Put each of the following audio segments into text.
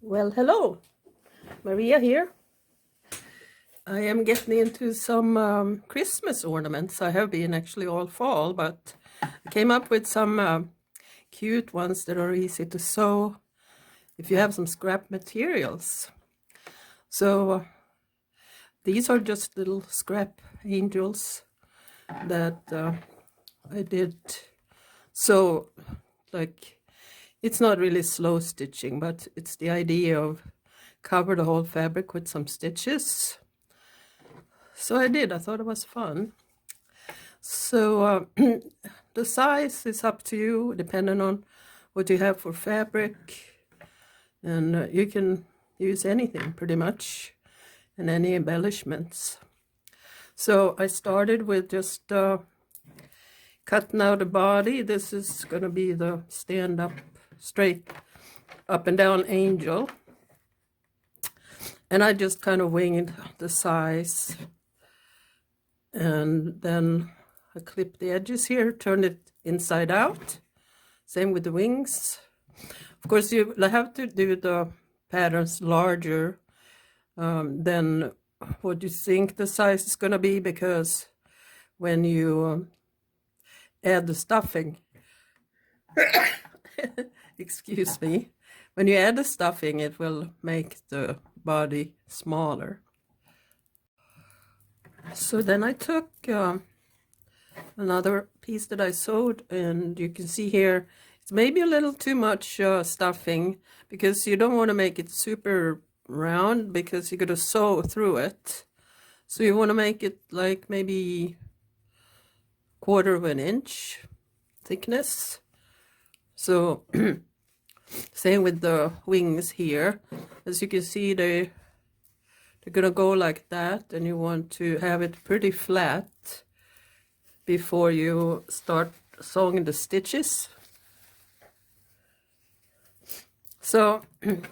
Well, hello, Maria here. I am getting into some Christmas ornaments. I have been actually all fall, but I came up with some cute ones that are easy to sew if you have some scrap materials. So these are just little scrap angels that I did. So, like, it's not really slow stitching, but it's the idea of cover the whole fabric with some stitches. So I did. I thought it was fun. So the size is up to you, depending on what you have for fabric. And you can use anything pretty much, and any embellishments. So I started with just cutting out a body. This is going to be the stand up, straight up and down angel. And I just kind of winged the size. And then I clipped the edges here, turned it inside out. Same with the wings. Of course, you have to do the patterns larger than what you think the size is going to be, because when you add the stuffing, excuse me, when you add the stuffing, it will make the body smaller. So then I took another piece that I sewed, and you can see here it's maybe a little too much stuffing, because you don't want to make it super round, because you're going to sew through it. So you want to make it like maybe 1/4 of an inch thickness. So same with the wings here. As you can see, they're gonna go like that, and you want to have it pretty flat before you start sewing the stitches. So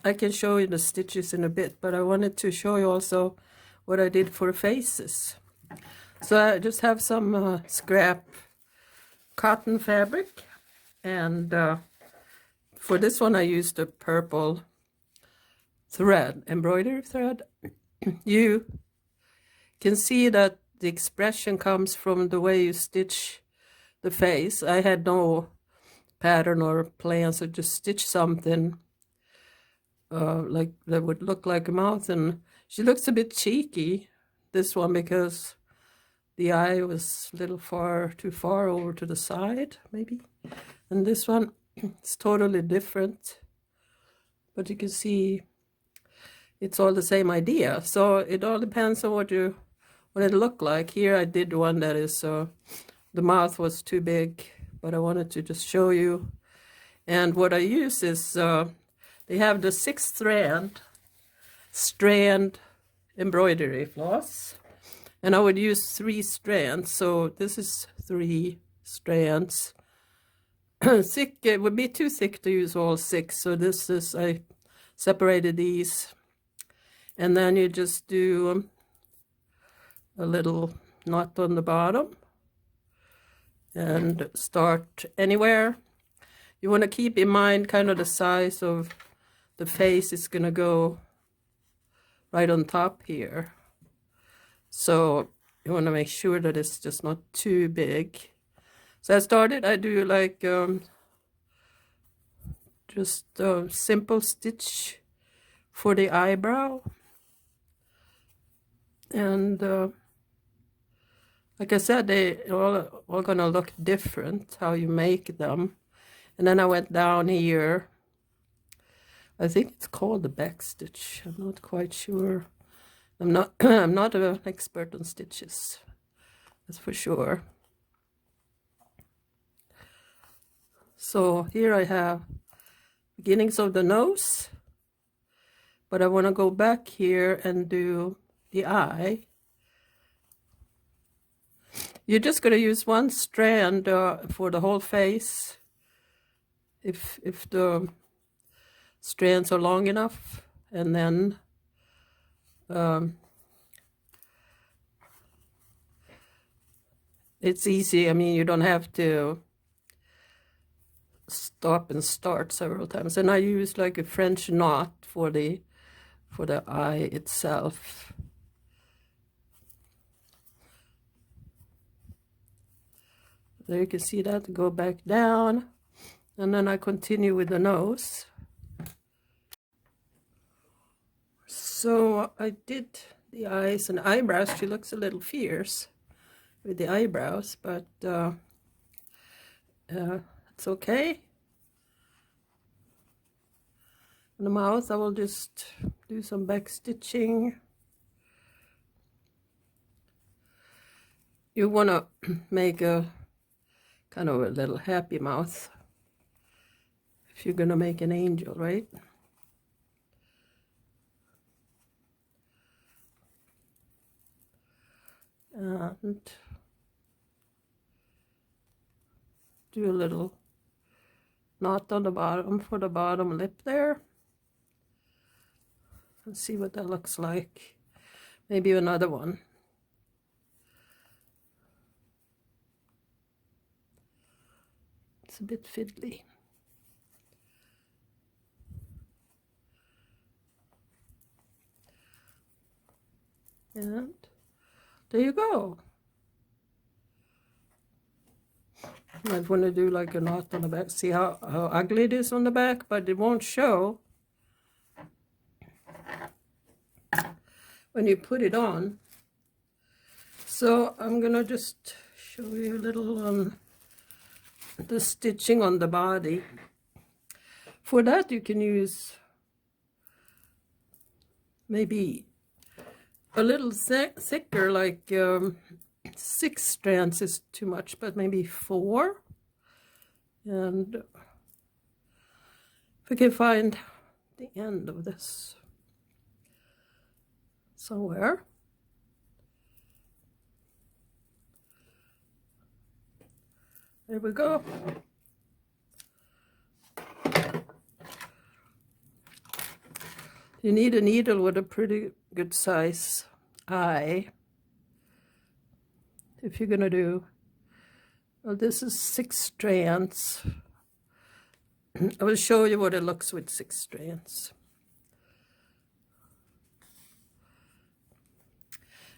I can show you the stitches in a bit, but I wanted to show you also what I did for faces. So I just have some scrap cotton fabric, and for this one I used a purple thread, embroidery thread. You can see that the expression comes from the way you stitch the face. I had no pattern or plan, so just stitch something like that would look like a mouth. And she looks a bit cheeky, this one, because the eye was a little too far over to the side, maybe. And this one is totally different, but you can see it's all the same idea. So it all depends on what it looked like. Here I did one that is the mouth was too big, but I wanted to just show you. And what I use is they have the 6 strand embroidery floss, and I would use 3 strands. So this is 3 strands. Thick, it would be too thick to use all 6. So this is, I separated these. And then you just do a little knot on the bottom and start anywhere. You want to keep in mind kind of the size of the face is going to go right on top here. So you want to make sure that it's just not too big. So I do like just a simple stitch for the eyebrow. And like I said, they all gonna look different how you make them. And then I went down here. I think it's called the back stitch. I'm not quite sure. I'm not an expert on stitches, that's for sure. So here I have beginnings of the nose, but I want to go back here and do the eye. You're just going to use 1 strand for the whole face, if the strands are long enough, and then it's easy. I mean, you don't have to stop and start several times, and I use like a French knot for the eye itself. There you can see that go back down, and then I continue with the nose. So I did the eyes and eyebrows. She looks a little fierce with the eyebrows, but it's okay. In the mouth, I will just do some back stitching. You want to make a kind of a little happy mouth if you're going to make an angel, right? And do a little knot on the bottom for the bottom lip there. And see what that looks like. Maybe another one. It's a bit fiddly. And there you go. Might want to do like a knot on the back. See how ugly it is on the back, but it won't show when you put it on. So I'm gonna just show you a little the stitching on the body. For that you can use maybe a little thicker, like 6 strands is too much, but maybe 4. And if we can find the end of this somewhere. There we go. You need a needle with a pretty good size eye if you're gonna do, well, this is 6 strands. I will show you what it looks with 6 strands.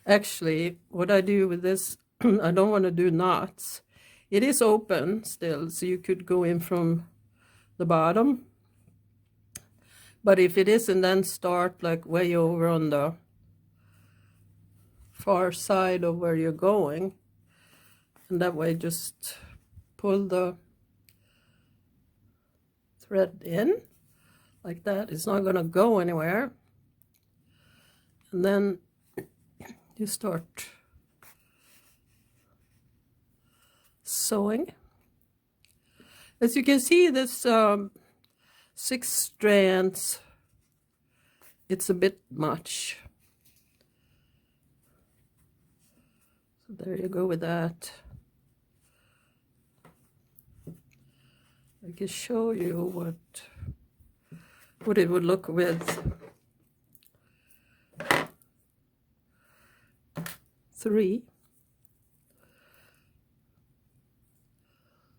Actually, what I do with this, I don't want to do knots. It is open still, so you could go in from the bottom. But if it isn't, then start like way over on the far side of where you're going. And that way just pull the thread in like that. It's not going to go anywhere. And then you start sewing. As you can see, this 6 strands, it's a bit much. So there you go with that. I can show you what it would look with 3.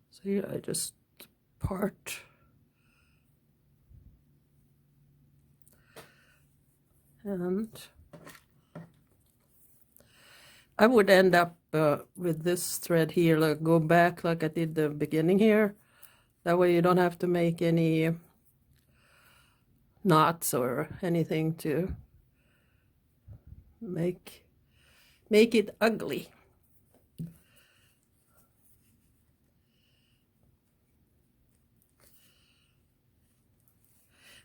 So here I just part. And I would end up with this thread here, like go back like I did the beginning here. That way you don't have to make any knots or anything to make it ugly.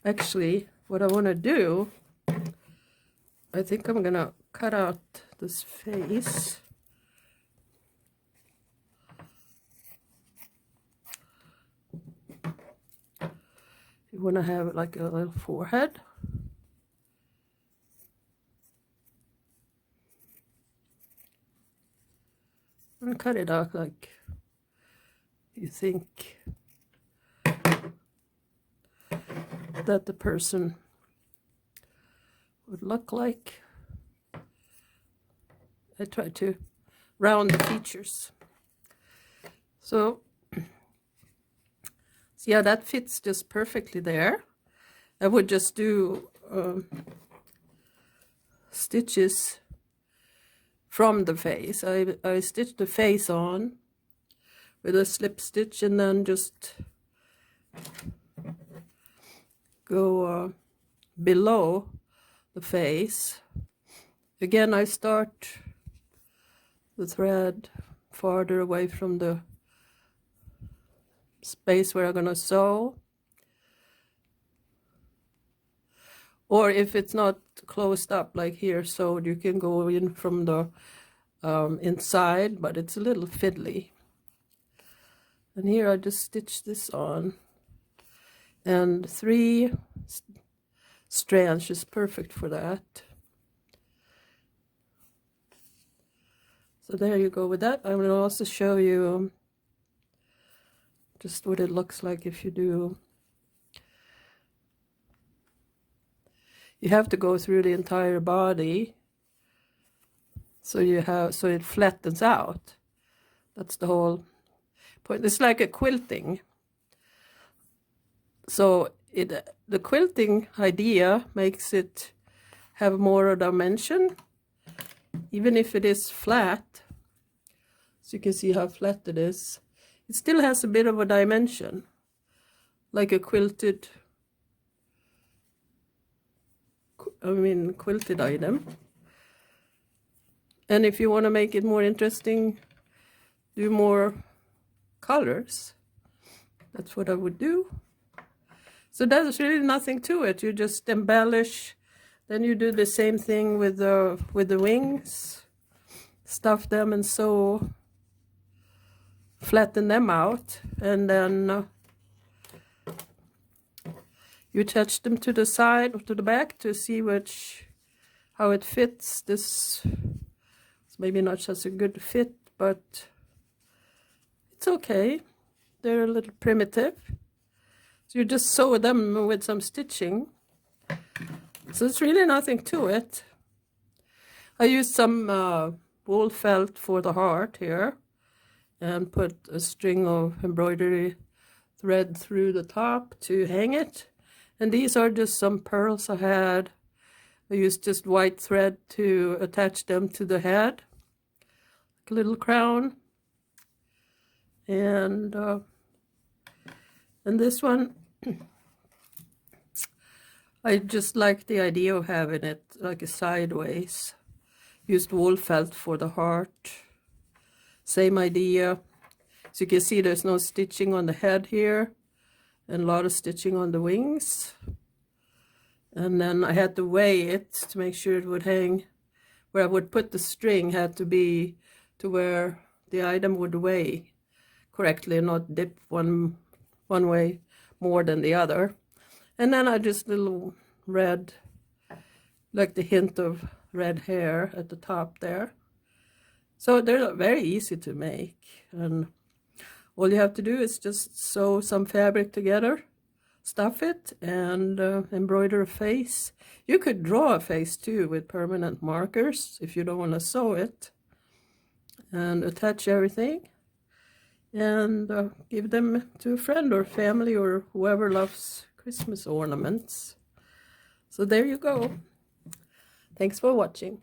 Actually, what I want to do, I think I'm gonna cut out this face. You want to have like a little forehead. And cut it out like you think that the person would look like. I try to round the features. So yeah, that fits just perfectly there. I would just do stitches from the face. I stitch the face on with a slip stitch and then just go below the face. Again, I start the thread farther away from the space where I'm going to sew. Or if it's not closed up like here sewed, you can go in from the inside, but it's a little fiddly. And here I just stitch this on. And 3 strands is perfect for that. So there you go with that. I will also show you just what it looks like if you do. You have to go through the entire body so it flattens out. That's the whole point. It's like a quilting. So the quilting idea makes it have more dimension, even if it is flat. So you can see how flat it is. It still has a bit of a dimension, like a quilted item. And if you want to make it more interesting, do more colors. That's what I would do. So there's really nothing to it. You just embellish. Then you do the same thing with the wings. Stuff them and sew, flatten them out, and then you attach them to the side or to the back to see how it fits. This is maybe not such a good fit, but it's okay. They're a little primitive. So you just sew them with some stitching. So it's really nothing to it. I used some wool felt for the heart here and put a string of embroidery thread through the top to hang it. And these are just some pearls I had. I used just white thread to attach them to the head, like a little crown. And this one, I just like the idea of having it like a sideways. Used wool felt for the heart. Same idea. So you can see there's no stitching on the head here, and a lot of stitching on the wings. And then I had to weigh it to make sure it would hang. Where I would put the string had to be to where the item would weigh correctly and not dip one way more than the other. And then I just little red, like the hint of red hair at the top there. So they're very easy to make, and all you have to do is just sew some fabric together, stuff it, and embroider a face. You could draw a face too with permanent markers if you don't want to sew it, and attach everything and give them to a friend or family or whoever loves Christmas ornaments. So there you go. Thanks for watching.